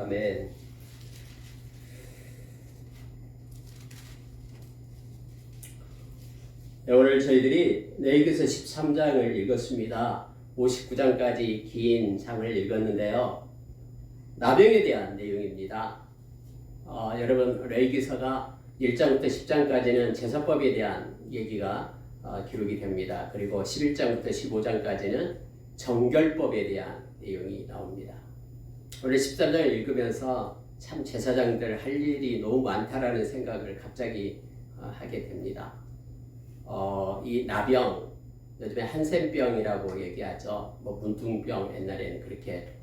아멘. 오늘 저희들이 레위기서 13장을 읽었습니다. 59장까지 긴 장을 읽었는데요. 나병에 대한 내용입니다. 여러분 레위기서가 1장부터 10장까지는 제사법에 대한 얘기가 기록이 됩니다. 그리고 11장부터 15장까지는 정결법에 대한 내용이 나옵니다. 오늘 13장을 읽으면서 참 제사장들 할 일이 너무 많다라는 생각을 갑자기 하게 됩니다. 이 나병, 요즘에 한센병이라고 얘기하죠. 문둥병 옛날에는 그렇게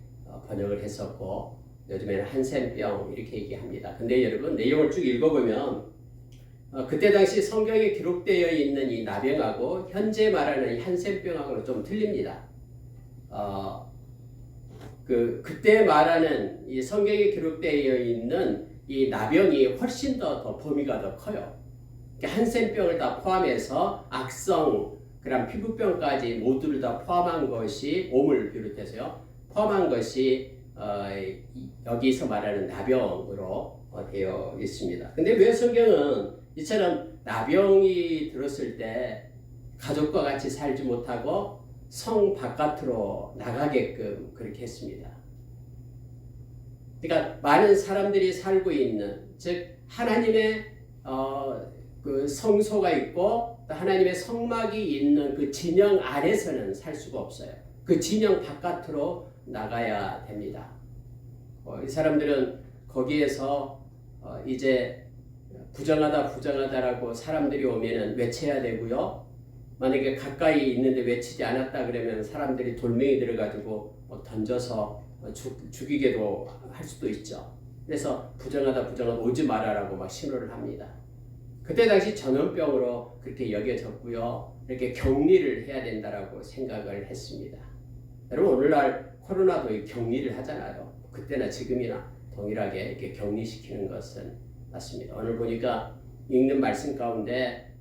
번역을 했었고 요즘에는 한센병 이렇게 얘기합니다. 근데 여러분 내용을 쭉 읽어보면 그때 당시 성경에 기록되어 있는 이 나병하고 현재 말하는 이 한센병하고는 좀 틀립니다. 그때 말하는 이 성경에 기록되어 있는 이 나병이 훨씬 더 범위가 더 커요. 한센병을 다 포함해서 악성, 그다음 피부병까지 모두를 다 포함한 것이 몸을 비롯해서요. 포함한 것이 여기서 말하는 나병으로 되어 있습니다. 근데 왜 성경은 이처럼 나병이 들었을 때 가족과 같이 살지 못하고 성 바깥으로 나가게끔 그렇게 했습니다. 그러니까 많은 사람들이 살고 있는, 즉 하나님의 그 성소가 있고 하나님의 성막이 있는 그 진영 안에서는 살 수가 없어요. 그 진영 바깥으로 나가야 됩니다. 이 사람들은 거기에서 이제 부정하다라고 사람들이 오면은 외쳐야 되고요. 만약에 가까이 있는데 외치지 않았다 그러면 사람들이 돌멩이 들어가지고 던져서 죽이게도 할 수도 있죠. 그래서 부정하다 오지 말아라고 막 신호를 합니다. 그때 당시 전염병으로 그렇게 여겨졌고요. 이렇게 격리를 해야 된다라고 생각을 했습니다. 여러분 오늘날 코로나도 격리를 하잖아요. 그때나 지금이나 동일하게 이렇게 격리시키는 것은 맞습니다. 오늘 보니까 읽는 말씀 가운데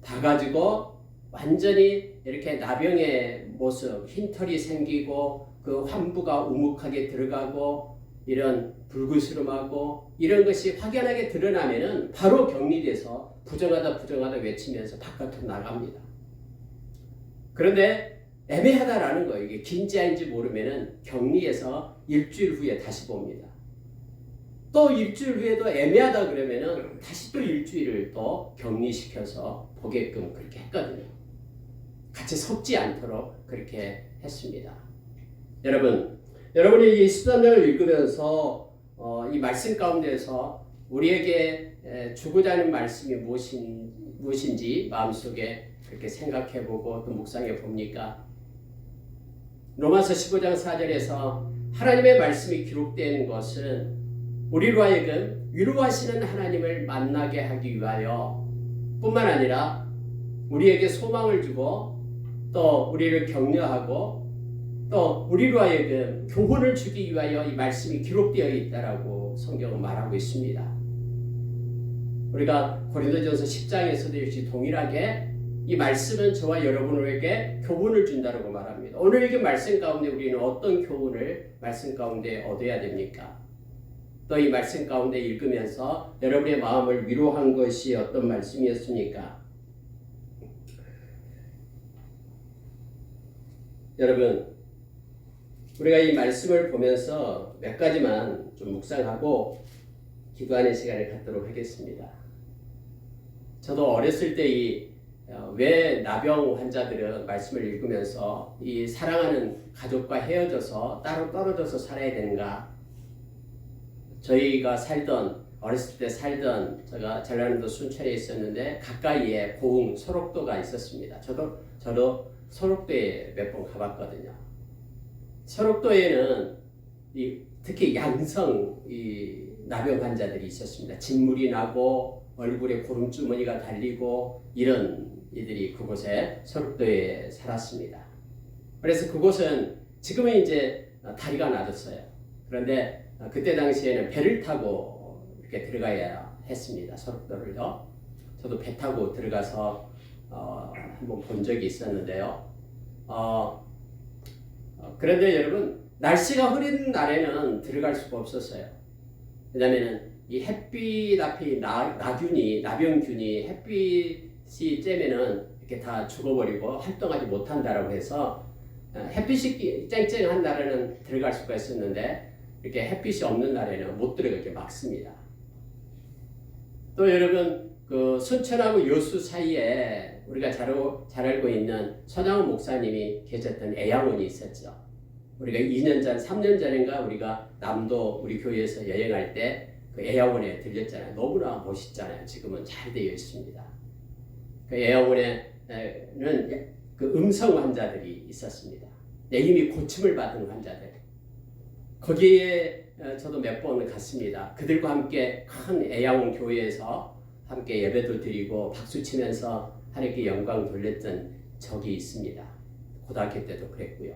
다 가지고 완전히 이렇게 나병의 모습, 흰털이 생기고 그 환부가 우묵하게 들어가고 이런 불그스름하고 이런 것이 확연하게 드러나면은 바로 격리돼서 부정하다 외치면서 바깥으로 나갑니다. 그런데 애매하다라는 거예요. 이게 긴지 아닌지 모르면은 격리해서 일주일 후에 다시 봅니다. 또 일주일 후에도 애매하다 그러면은 다시 또 일주일을 또 격리시켜서 보게끔 그렇게 했거든요. 같이 섞지 않도록 그렇게 했습니다. 여러분이 이 13장을 읽으면서 이 말씀 가운데서 우리에게 주고자 하는 말씀이 무엇인지 마음속에 그렇게 생각해보고 또 묵상해 봅니까? 로마서 15장 4절에서 하나님의 말씀이 기록된 것은 우리로 하여금 위로하시는 하나님을 만나게 하기 위하여 뿐만 아니라 우리에게 소망을 주고 또 우리를 격려하고 또 우리로 하여금 교훈을 주기 위하여 이 말씀이 기록되어 있다라고 성경은 말하고 있습니다. 우리가 고린도전서 10장에서도 역시 동일하게 이 말씀은 저와 여러분에게 교훈을 준다라고 말합니다. 오늘 읽은 말씀 가운데 우리는 어떤 교훈을 말씀 가운데 얻어야 됩니까? 또 이 말씀 가운데 읽으면서 여러분의 마음을 위로한 것이 어떤 말씀이었습니까? 여러분, 우리가 이 말씀을 보면서 몇 가지만 좀 묵상하고 기도하는 시간을 갖도록 하겠습니다. 저도 어렸을 때 왜 나병 환자들은 말씀을 읽으면서 이 사랑하는 가족과 헤어져서 따로 떨어져서 살아야 되는가? 저희가 어렸을 때 살던 제가 전라남도 순천에 있었는데 가까이에 고흥 소록도가 있었습니다. 저도 소록도에 몇 번 가봤거든요. 소록도에는 특히 양성 나병 환자들이 있었습니다. 진물이 나고 얼굴에 고름주머니가 달리고 이런 이들이 그곳에 소록도에 살았습니다. 그래서 그곳은 지금은 이제 다리가 낮았어요. 그런데 그때 당시에는 배를 타고 이렇게 들어가야 했습니다. 소록도를요. 저도 배 타고 들어가서 한번 본 적이 있었는데요. 그런데 여러분 날씨가 흐린 날에는 들어갈 수가 없었어요. 왜냐면은 이 햇빛 앞에 나병균이 햇빛이 쬐면은 이렇게 다 죽어버리고 활동하지 못한다라고 해서 햇빛이 쨍쨍한 날에는 들어갈 수가 있었는데 이렇게 햇빛이 없는 날에는 못 들어가게 막습니다. 또 여러분 그 순천하고 여수 사이에 우리가 잘 알고 있는 손양훈 목사님이 계셨던 애양원이 있었죠. 우리가 2년 전, 3년 전인가 우리가 남도 우리 교회에서 여행할 때 그 애양원에 들렸잖아요. 너무나 멋있잖아요. 지금은 잘 되어 있습니다. 그 애양원에는 그 음성 환자들이 있었습니다. 이미 고침을 받은 환자들. 거기에 저도 몇 번 갔습니다. 그들과 함께 큰 애양원 교회에서 함께 예배도 드리고 박수 치면서 하나님께 영광 돌렸던 적이 있습니다. 고등학교 때도 그랬고요.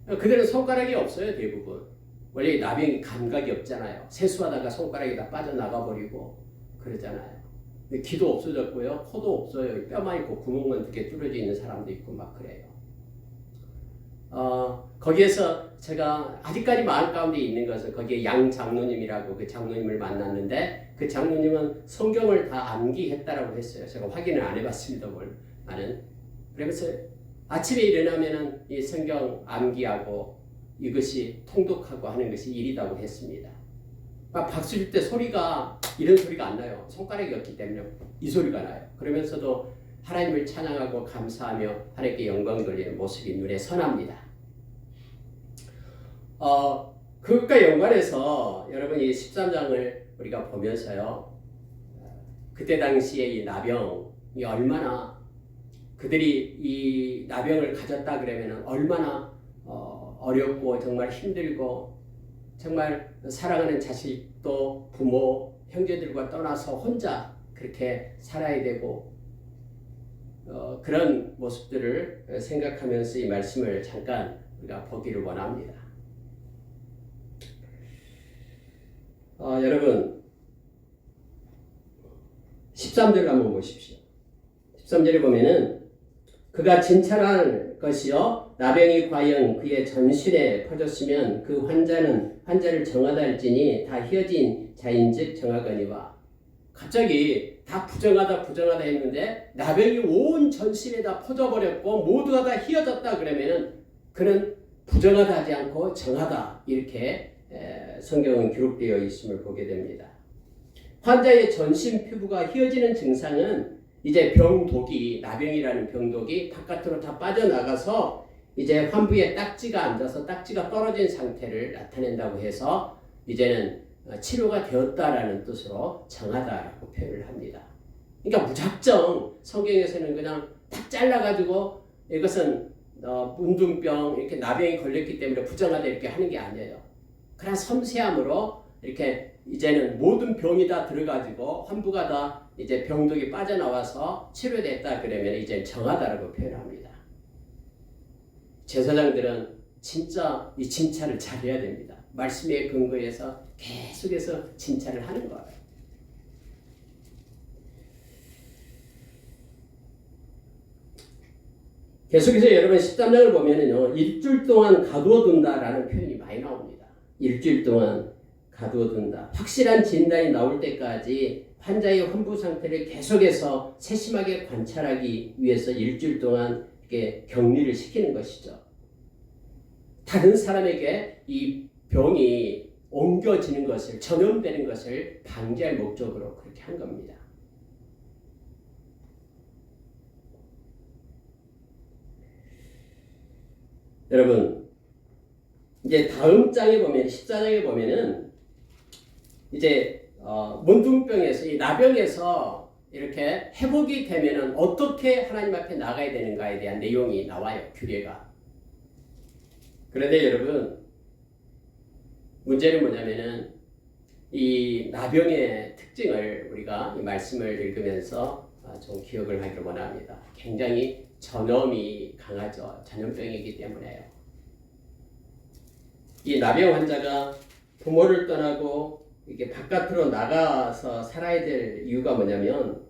그들은 손가락이 없어요. 대부분. 원래 나병이 감각이 없잖아요. 세수하다가 손가락이 다 빠져나가 버리고 그러잖아요. 귀도 없어졌고요. 코도 없어요. 뼈만 있고 구멍만 이렇게 뚫어져 있는 사람도 있고 막 그래요. 거기에서 제가 아직까지 마음 가운데 있는 것은 거기에 양 장로님이라고 그 장로님을 만났는데 그 장로님은 성경을 다 암기했다라고 했어요. 제가 확인을 안 해봤습니다. 나는. 그러면서 아침에 일어나면은 이 성경 암기하고 이것이 통독하고 하는 것이 일이라고 했습니다. 박수 칠 때 소리가 이런 소리가 안 나요. 손가락이 없기 때문에 이 소리가 나요. 그러면서도 하나님을 찬양하고 감사하며 하나님께 영광 돌리는 모습이 눈에 선합니다. 그것과 연관해서 여러분 이 13장을 우리가 보면서요. 그때 당시에 이 나병이 얼마나 그들이 이 나병을 가졌다 그러면 얼마나 어렵고 정말 힘들고 정말 사랑하는 자식도 부모 형제들과 떠나서 혼자 그렇게 살아야 되고 그런 모습들을 생각하면서 이 말씀을 잠깐 우리가 보기를 원합니다. 여러분 13절 한번 보십시오. 13절에 보면은 그가 진찰할 것이요 나병이 과연 그의 전신에 퍼졌으면 그 환자를 정하다 할지니 다 희어진 자인즉 정하거니와. 갑자기 다 부정하다 했는데 나병이 온 전신에 다 퍼져버렸고 모두가 다 희어졌다 그러면은 그는 부정하다 하지 않고 정하다 이렇게 성경은 기록되어 있음을 보게 됩니다. 환자의 전신 피부가 휘어지는 증상은 이제 나병이라는 병독이 바깥으로 다 빠져나가서 이제 환부에 딱지가 앉아서 딱지가 떨어진 상태를 나타낸다고 해서 이제는 치료가 되었다라는 뜻으로 정하다라고 표현을 합니다. 그러니까 무작정 성경에서는 그냥 딱 잘라가지고 이것은 문둥병 이렇게 나병이 걸렸기 때문에 부정하다 이렇게 하는 게 아니에요. 그런 섬세함으로 이렇게 이제는 모든 병이 다 들어가지고 환부가 다 이제 병독이 빠져나와서 치료됐다 그러면 이제 정하다라고 표현합니다. 제사장들은 진짜 이 진찰을 잘해야 됩니다. 말씀에 근거해서 계속해서 진찰을 하는 거예요. 계속해서 여러분 13장을 보면은요, 일주일 동안 가두어둔다라는 표현이 많이 나옵니다. 일주일 동안 가두어둔다. 확실한 진단이 나올 때까지 환자의 환부 상태를 계속해서 세심하게 관찰하기 위해서 일주일 동안 이렇게 격리를 시키는 것이죠. 다른 사람에게 이 병이 옮겨지는 것을, 전염되는 것을 방지할 목적으로 그렇게 한 겁니다. 여러분, 이제 다음 장에 보면, 14장에 보면은, 이제, 문둥병에서, 이 나병에서 이렇게 회복이 되면은 어떻게 하나님 앞에 나가야 되는가에 대한 내용이 나와요, 규례가. 그런데 여러분, 문제는 뭐냐면은, 이 나병의 특징을 우리가 이 말씀을 읽으면서 좀 기억을 하기를 원합니다. 굉장히 전염이 강하죠. 전염병이기 때문에요. 이 나병 환자가 부모를 떠나고 이렇게 바깥으로 나가서 살아야 될 이유가 뭐냐면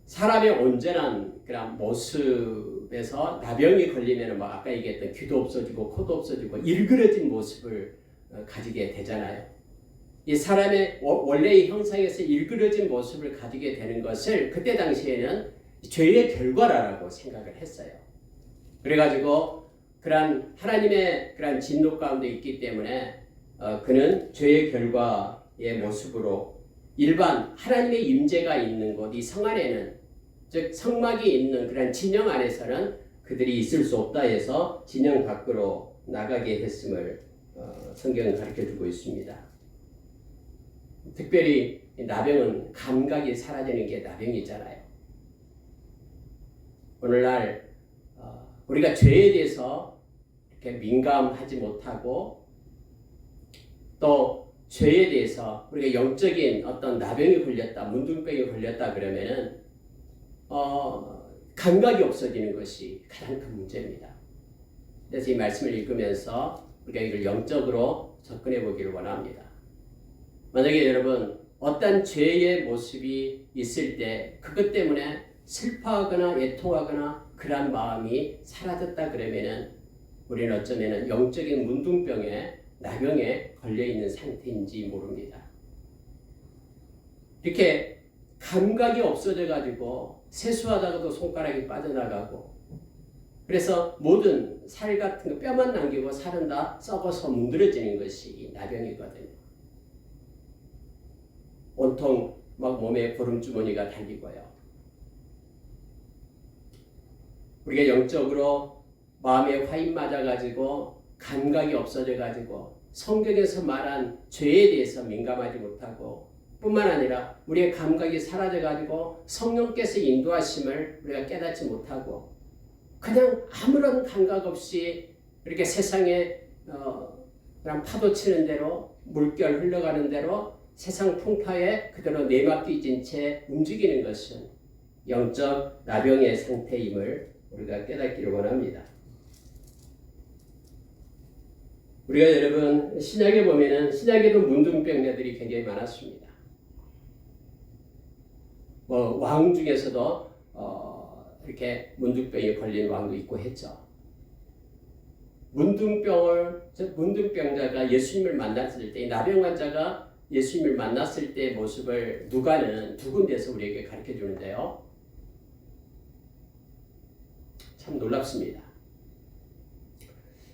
사람의 온전한 그런 모습 모습에서 나병이 걸리면 뭐 아까 얘기했던 귀도 없어지고 코도 없어지고 일그러진 모습을 가지게 되잖아요. 이 사람의 원래의 형상에서 일그러진 모습을 가지게 되는 것을 그때 당시에는 죄의 결과라고 생각을 했어요. 그래가지고 그러한 하나님의 그러한 진노 가운데 있기 때문에 그는 죄의 결과의 모습으로 일반 하나님의 임재가 있는 곳, 이 성 안에는, 즉 성막이 있는 그런 진영 안에서는 그들이 있을 수 없다 해서 진영 밖으로 나가게 했음을 성경은 가르쳐주고 있습니다. 특별히 나병은 감각이 사라지는 게 나병이잖아요. 오늘날 우리가 죄에 대해서 이렇게 민감하지 못하고 또 죄에 대해서 우리가 영적인 어떤 나병이 걸렸다, 문둥병이 걸렸다 그러면은 감각이 없어지는 것이 가장 큰 문제입니다. 그래서 이 말씀을 읽으면서 우리가 이걸 영적으로 접근해 보기를 원합니다. 만약에 여러분 어떤 죄의 모습이 있을 때 그것 때문에 슬퍼하거나 애통하거나 그런 마음이 사라졌다 그러면은 우리는 어쩌면은 영적인 문둥병에 나병에 걸려있는 상태인지 모릅니다. 이렇게 감각이 없어져 가지고 세수하다가도 손가락이 빠져나가고 그래서 모든 살 같은 거 뼈만 남기고 살은 다 썩어서 문드러지는 것이 나병이거든요. 온통 막 몸에 고름주머니가 달리고요. 우리가 영적으로 마음에 화인 맞아가지고 감각이 없어져가지고 성경에서 말한 죄에 대해서 민감하지 못하고 뿐만 아니라 우리의 감각이 사라져가지고 성령께서 인도하심을 우리가 깨닫지 못하고 그냥 아무런 감각 없이 이렇게 세상에 그냥 파도 치는 대로 물결 흘러가는 대로 세상 풍파에 그대로 내맡기진 채 움직이는 것은 영적 나병의 상태임을 우리가 깨닫기를 원합니다. 우리가 여러분 신약에 보면은 신약에도 문둥병자들이 굉장히 많았습니다. 뭐 왕 중에서도 이렇게 문둥병에 걸린 왕도 있고 했죠. 문둥병자가 예수님을 만났을 때, 나병 환자가 예수님을 만났을 때의 모습을 누가는 두 군데에서 우리에게 가르쳐 주는데요. 참 놀랍습니다.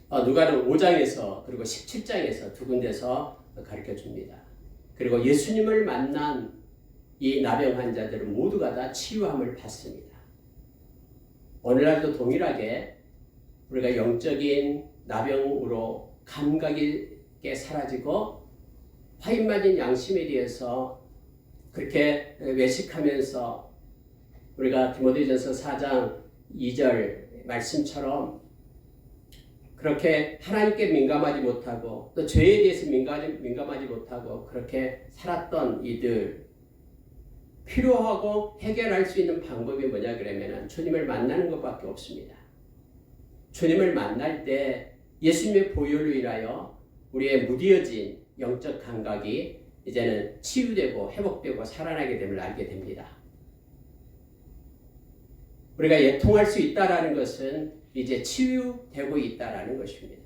누가는 5장에서 그리고 17장에서 두 군데에서 가르쳐 줍니다. 그리고 예수님을 만난 이 나병 환자들은 모두가 다 치유함을 받습니다. 오늘날도 동일하게 우리가 영적인 나병으로 감각이 사라지고 화인 맞은 양심에 대해서 그렇게 외식하면서 우리가 디모데전서 4장 2절 말씀처럼 그렇게 하나님께 민감하지 못하고 또 죄에 대해서 민감하지 못하고 그렇게 살았던 이들 필요하고 해결할 수 있는 방법이 뭐냐 그러면 주님을 만나는 것밖에 없습니다. 주님을 만날 때 예수님의 보혈로 인하여 우리의 무뎌진 영적 감각이 이제는 치유되고 회복되고 살아나게 됨을 알게 됩니다. 우리가 애통할 수 있다라는 것은 이제 치유되고 있다라는 것입니다.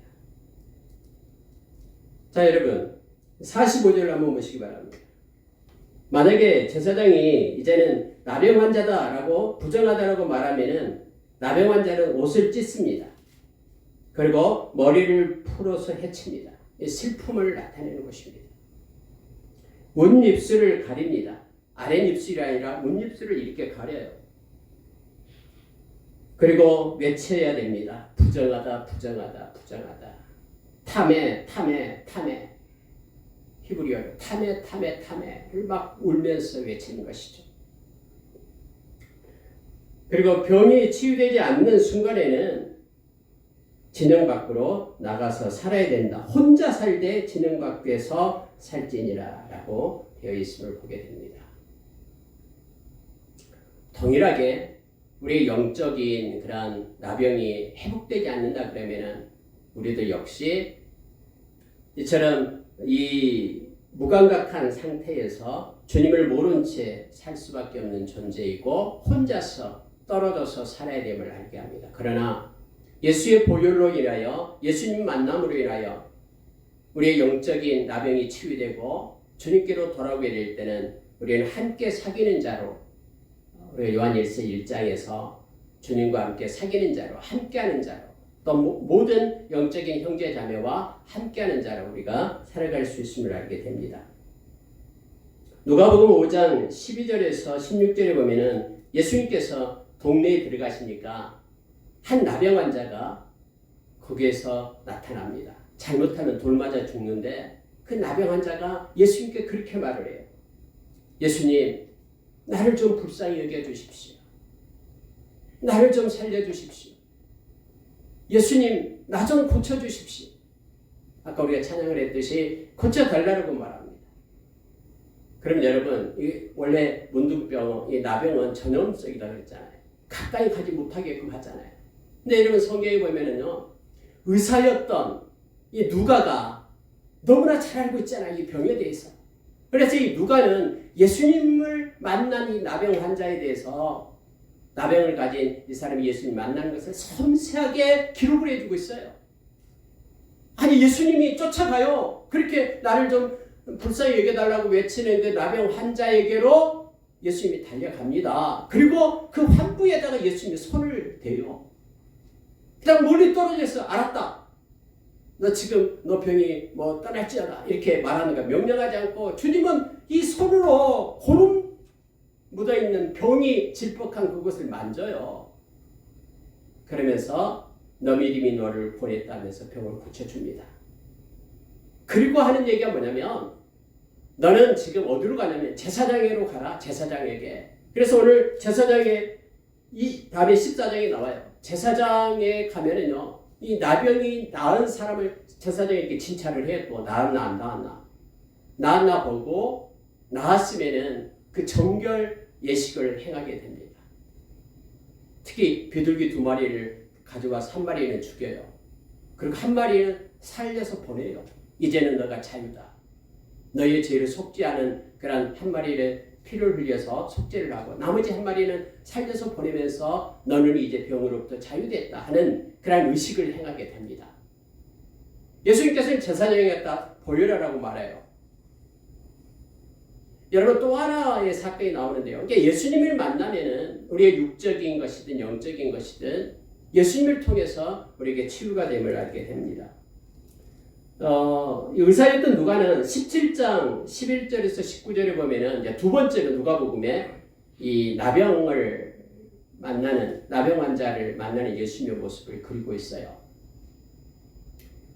자, 여러분 45절을 한번 보시기 바랍니다. 만약에 제사장이 이제는 나병 환자다라고 부정하다라고 말하면은 나병 환자는 옷을 찢습니다. 그리고 머리를 풀어서 해칩니다. 슬픔을 나타내는 것입니다. 웃입술을 가립니다. 아랫입술이 아니라 웃입술을 이렇게 가려요. 그리고 외쳐야 됩니다. 부정하다, 부정하다, 부정하다. 탐해, 탐해, 탐해. 히브리어로 탐해, 탐해, 탐해를 막 울면서 외치는 것이죠. 그리고 병이 치유되지 않는 순간에는 진영 밖으로 나가서 살아야 된다. 혼자 살되 진영 밖에서 살지니라 라고 되어 있음을 보게 됩니다. 동일하게 우리의 영적인 그런 나병이 회복되지 않는다 그러면은 우리들 역시 이처럼 이 무감각한 상태에서 주님을 모른 채 살 수밖에 없는 존재이고 혼자서 떨어져서 살아야 됨을 알게 합니다. 그러나 예수의 보혈로 인하여 예수님 만남으로 인하여 우리의 영적인 나병이 치유되고 주님께로 돌아오게 될 때는 우리는 함께 사귀는 자로 우리가 요한일서 1장에서 주님과 함께 사귀는 자로 함께하는 자로 또 모든 영적인 형제 자매와 함께하는 자로 우리가 살아갈 수 있음을 알게 됩니다. 누가복음 5장 12절에서 16절에 보면은 예수님께서 동네에 들어가시니까 한 나병 환자가 거기에서 나타납니다. 잘못하면 돌 맞아 죽는데 그 나병 환자가 예수님께 그렇게 말을 해요. 예수님, 나를 좀 불쌍히 여겨주십시오. 나를 좀 살려주십시오. 예수님, 나 좀 고쳐주십시오. 아까 우리가 찬양을 했듯이 고쳐달라고 말합니다. 그럼 여러분, 원래 문둥병, 이 나병은 전염성이라고 했잖아요. 가까이 가지 못하게끔 하잖아요. 근데 여러분 성경에 보면은요, 의사였던 이 누가가 너무나 잘 알고 있잖아요. 이 병에 대해서. 그래서 이 누가는 예수님을 만난 이 나병 환자에 대해서 나병을 가진 이 사람이 예수님 만나는 것을 섬세하게 기록을 해주고 있어요. 아니 예수님이 쫓아가요. 그렇게 나를 좀 불쌍히 여겨달라고 외치는 그 나병 환자에게로 예수님이 달려갑니다. 그리고 그 환부에다가 예수님이 손을 대요. 그냥 멀리 떨어져서 알았다. 너 지금 너 병이 뭐 떠날지어다 이렇게 말하는 거 명령하지 않고 주님은 이 손으로 고름 묻어있는 병이 질퍽한 그곳을 만져요. 그러면서 너 믿음이 너를 보냈다면서 병을 고쳐줍니다. 그리고 하는 얘기가 뭐냐면 너는 지금 어디로 가냐면 제사장에게로 가라. 제사장에게. 그래서 오늘 제사장에 이 다음에 14장에 나와요. 제사장에 가면은요. 이 나병이 나은 사람을 제사장에게 진찰을 해. 또 나았나 안 나았나. 나았나 보고 나았으면은 그 정결 예식을 행하게 됩니다. 특히 비둘기 2마리를 가져와서 1마리는 죽여요. 그리고 1마리는 살려서 보내요. 이제는 너가 자유다. 너의 죄를 속지 않은 그런 1마리를 피를 흘려서 속죄를 하고 나머지 1마리는 살려서 보내면서 너는 이제 병으로부터 자유됐다 하는 그런 의식을 행하게 됩니다. 예수님께서는 제사장에 갖다 보혈하라고 말해요. 여러분 또 하나의 사건이 나오는데요. 그러니까 예수님을 만나면은 우리의 육적인 것이든 영적인 것이든 예수님을 통해서 우리에게 치유가 됨을 알게 됩니다. 의사였던 누가는 17장 11절에서 19절에 보면은 이제 두 번째로 누가복음에 이 나병 환자를 만나는 예수님의 모습을 그리고 있어요.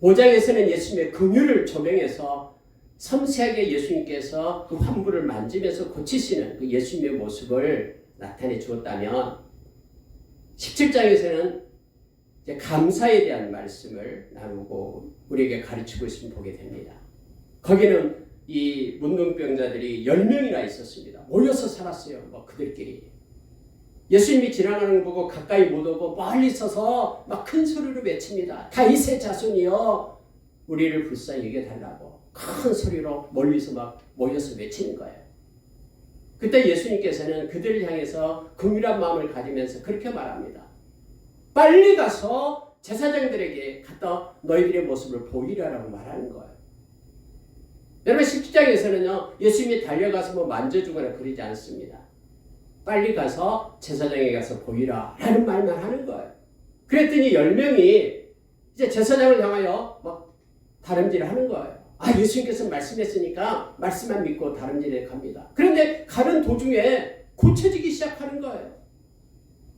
5장에서는 예수님의 긍휼을 조명해서 섬세하게 예수님께서 그 환부를 만지면서 고치시는 그 예수님의 모습을 나타내 주었다면 17장에서는 이제 감사에 대한 말씀을 나누고 우리에게 가르치고 있음을 보게 됩니다. 거기는 이 문둥병자들이 10명이나 있었습니다. 모여서 살았어요. 뭐 그들끼리. 예수님이 지나가는 거 보고 가까이 못 오고 멀리 서서 막 큰 소리로 외칩니다. 다윗의 자손이여 우리를 불쌍히 여겨달라고 큰 소리로 멀리서 막 모여서 외치는 거예요. 그때 예수님께서는 그들을 향해서 긍휼한 마음을 가지면서 그렇게 말합니다. 빨리 가서 제사장들에게 갔다 너희들의 모습을 보이라라고 말하는 거예요. 여러분 17장에서는요. 예수님이 달려가서 뭐 만져주거나 그러지 않습니다. 빨리 가서 제사장에 가서 보이라 라는 말만 하는 거예요. 그랬더니 10명이 이제 제사장을 향하여 막 다름질을 하는 거예요. 아 예수님께서 말씀했으니까 말씀만 믿고 다름질에 갑니다. 그런데 가는 도중에 고쳐지기 시작하는 거예요.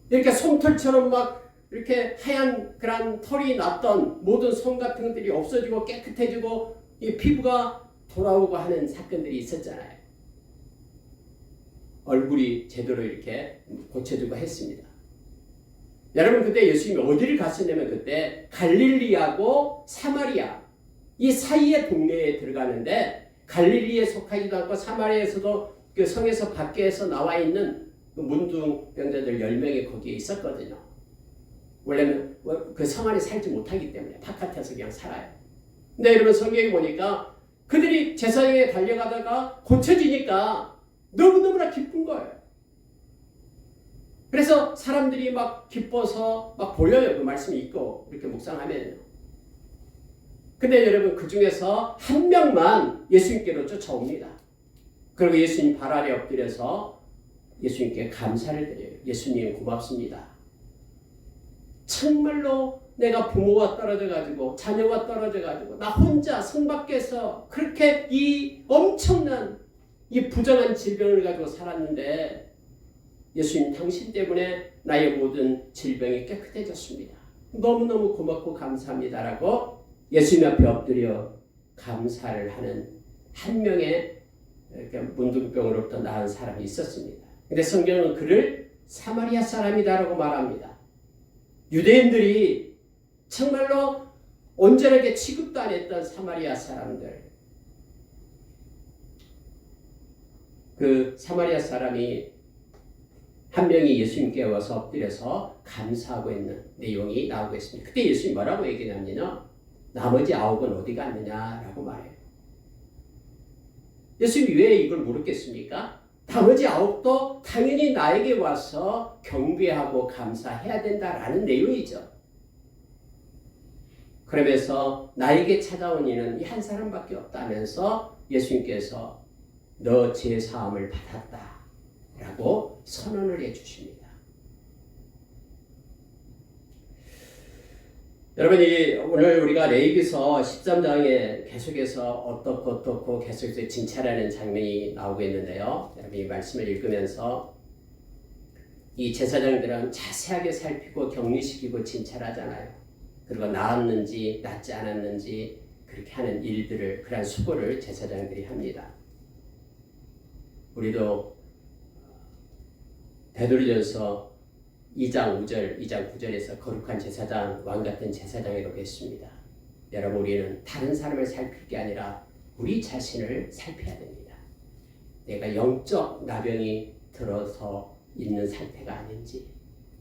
이렇게 솜털처럼 막 이렇게 하얀 그런 털이 났던 모든 솜 같은 것들이 없어지고 깨끗해지고 이 피부가 돌아오고 하는 사건들이 있었잖아요. 얼굴이 제대로 이렇게 고쳐지고 했습니다. 여러분 그때 예수님이 어디를 갔었냐면 그때 갈릴리하고 사마리아 이 사이의 동네에 들어가는데 갈릴리에 속하지도 않고 사마리아에서도 그 성에서 밖에서 나와 있는 그 문둥병자들 10명이 거기에 있었거든요. 원래는 그 성 안에 살지 못하기 때문에 바깥에서 그냥 살아요. 근데 여러분 성경에 보니까 그들이 제사장에 달려가다가 고쳐지니까 너무너무나 기쁜 거예요. 그래서 사람들이 막 기뻐서 막 보여요. 그 말씀이 있고 이렇게 묵상하면요. 근데 여러분 그 중에서 한 명만 예수님께로 쫓아옵니다. 그리고 예수님 발 아래 엎드려서 예수님께 감사를 드려요. 예수님 고맙습니다. 정말로 내가 부모와 떨어져 가지고 자녀와 떨어져 가지고 나 혼자 성 밖에서 그렇게 이 엄청난 이 부정한 질병을 가지고 살았는데 예수님 당신 때문에 나의 모든 질병이 깨끗해졌습니다. 너무너무 고맙고 감사합니다라고 예수님 앞에 엎드려 감사를 하는 한 명의 이렇게 문둥병으로부터 나은 사람이 있었습니다. 근데 성경은 그를 사마리아 사람이다라고 말합니다. 유대인들이 정말로 온전하게 취급도 안 했던 사마리아 사람들, 그 사마리아 사람이 한 명이 예수님께 와서 엎드려서 감사하고 있는 내용이 나오고 있습니다. 그때 예수님이 뭐라고 얘기하냐면요, 나머지 9은 어디 갔느냐라고 말해요. 예수님이 왜 이걸 물었겠습니까? 나머지 9도 당연히 나에게 와서 경배하고 감사해야 된다라는 내용이죠. 그러면서 나에게 찾아온 이는 이 한 사람밖에 없다면서 예수님께서 너 죄 사함을 받았다 라고 선언을 해주십니다. 여러분이 오늘 우리가 레위기서 13장에 계속해서 어떻고 계속해서 진찰하는 장면이 나오고 있는데요. 여러분이 이 말씀을 읽으면서 이 제사장들은 자세하게 살피고 격리시키고 진찰하잖아요. 그리고 나았는지 낫지 않았는지 그렇게 하는 일들을, 그러한 수고를 제사장들이 합니다. 우리도 베드로전서 2장 5절, 2장 9절에서 거룩한 제사장, 왕같은 제사장이라고 했습니다. 여러분, 우리는 다른 사람을 살필 게 아니라 우리 자신을 살펴야 됩니다. 내가 영적 나병이 들어서 있는 상태가 아닌지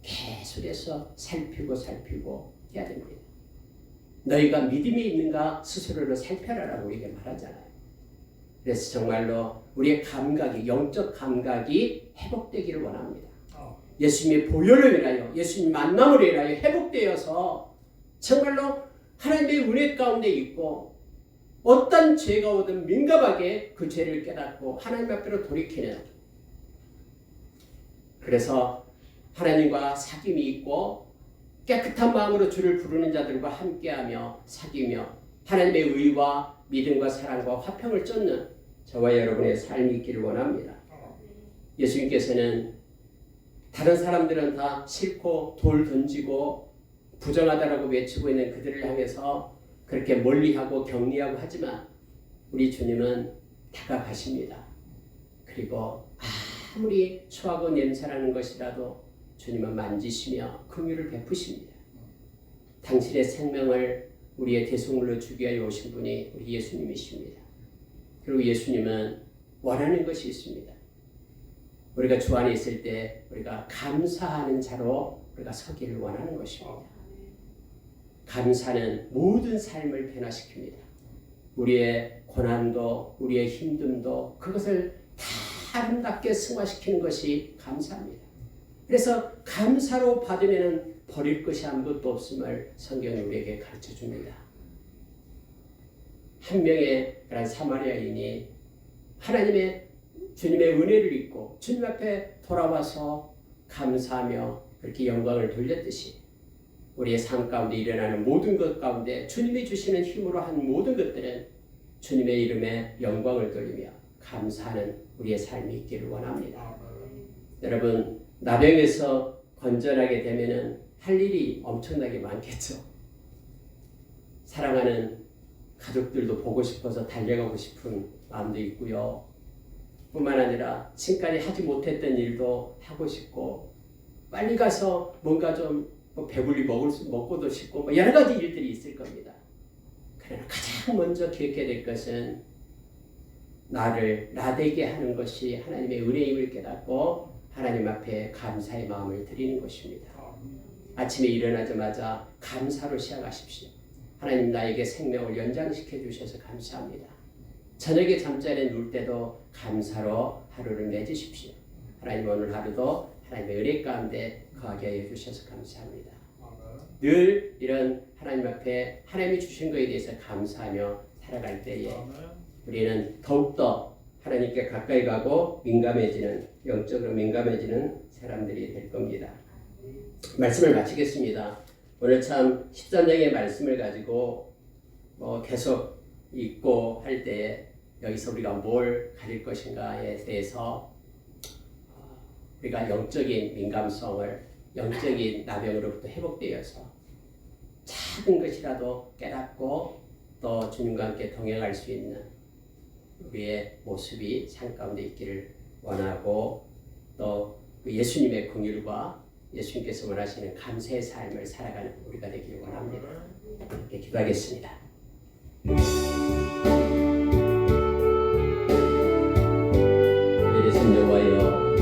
계속해서 살피고 해야 됩니다. 너희가 믿음이 있는가 스스로를 살펴라라고 우리에게 말하잖아요. 그래서 정말로 우리의 감각이, 영적 감각이 회복되기를 원합니다. 예수님의 보혈을 인하여, 예수님 만남을 인하여 회복되어서 정말로 하나님의 은혜 가운데 있고 어떤 죄가 오든 민감하게 그 죄를 깨닫고 하나님 앞으로 돌이키는, 그래서 하나님과 사귐이 있고 깨끗한 마음으로 주를 부르는 자들과 함께하며 사귀며 하나님의 의와 믿음과 사랑과 화평을 쫓는 저와 여러분의 삶이 있기를 원합니다. 예수님께서는 다른 사람들은 다 싫고 돌 던지고 부정하다라고 외치고 있는 그들을 향해서 그렇게 멀리하고 격리하고 하지만 우리 주님은 다가가십니다. 그리고 아무리 추하고 냄새나는 것이라도 주님은 만지시며 긍휼을 베푸십니다. 당신의 생명을 우리의 대속물로 주기 위하여 오신 분이 우리 예수님이십니다. 그리고 예수님은 원하는 것이 있습니다. 우리가 주 안에 있을 때 우리가 감사하는 자로 우리가 서기를 원하는 것입니다. 감사는 모든 삶을 변화시킵니다. 우리의 고난도, 우리의 힘듦도 그것을 다 아름답게 승화시키는 것이 감사입니다. 그래서 감사로 받으면 버릴 것이 아무것도 없음을 성경이 우리에게 가르쳐 줍니다. 한 명의 그런 사마리아인이 하나님의 주님의 은혜를 입고 주님 앞에 돌아와서 감사하며 그렇게 영광을 돌렸듯이 우리의 삶 가운데 일어나는 모든 것 가운데 주님이 주시는 힘으로 한 모든 것들은 주님의 이름에 영광을 돌리며 감사하는 우리의 삶이 있기를 원합니다. 여러분, 나병에서 건전하게 되면은 할 일이 엄청나게 많겠죠. 사랑하는 가족들도 보고 싶어서 달려가고 싶은 마음도 있고요. 뿐만 아니라 지금까지 하지 못했던 일도 하고 싶고 빨리 가서 뭔가 좀 배불리 먹고도 싶고 여러 가지 일들이 있을 겁니다. 그러나 가장 먼저 기억해야 될 것은 나를 나되게 하는 것이 하나님의 은혜임을 깨닫고 하나님 앞에 감사의 마음을 드리는 것입니다. 아침에 일어나자마자 감사로 시작하십시오. 하나님, 나에게 생명을 연장시켜 주셔서 감사합니다. 저녁에 잠자리에 누울 때도 감사로 하루를 맺으십시오. 하나님, 오늘 하루도 하나님의 은혜 가운데 거하게 하여 주셔서 감사합니다. 늘 이런 하나님 앞에 하나님이 주신 것에 대해서 감사하며 살아갈 때에 우리는 더욱더 하나님께 가까이 가고 민감해지는, 영적으로 민감해지는 사람들이 될 겁니다. 말씀을 마치겠습니다. 오늘 참 13장의 말씀을 가지고 계속 읽고 할 때에 여기서 우리가 뭘 가질 것인가에 대해서 우리가 영적인 민감성을, 영적인 나병으로부터 회복되어서 작은 것이라도 깨닫고 또 주님과 함께 동행할 수 있는 우리의 모습이 삶 가운데 있기를 원하고, 또 예수님의 긍휼과 예수님께서 원하시는 감사의 삶을 살아가는 우리가 되기를 원합니다. 함께 기도하겠습니다. 예수님 여호와여,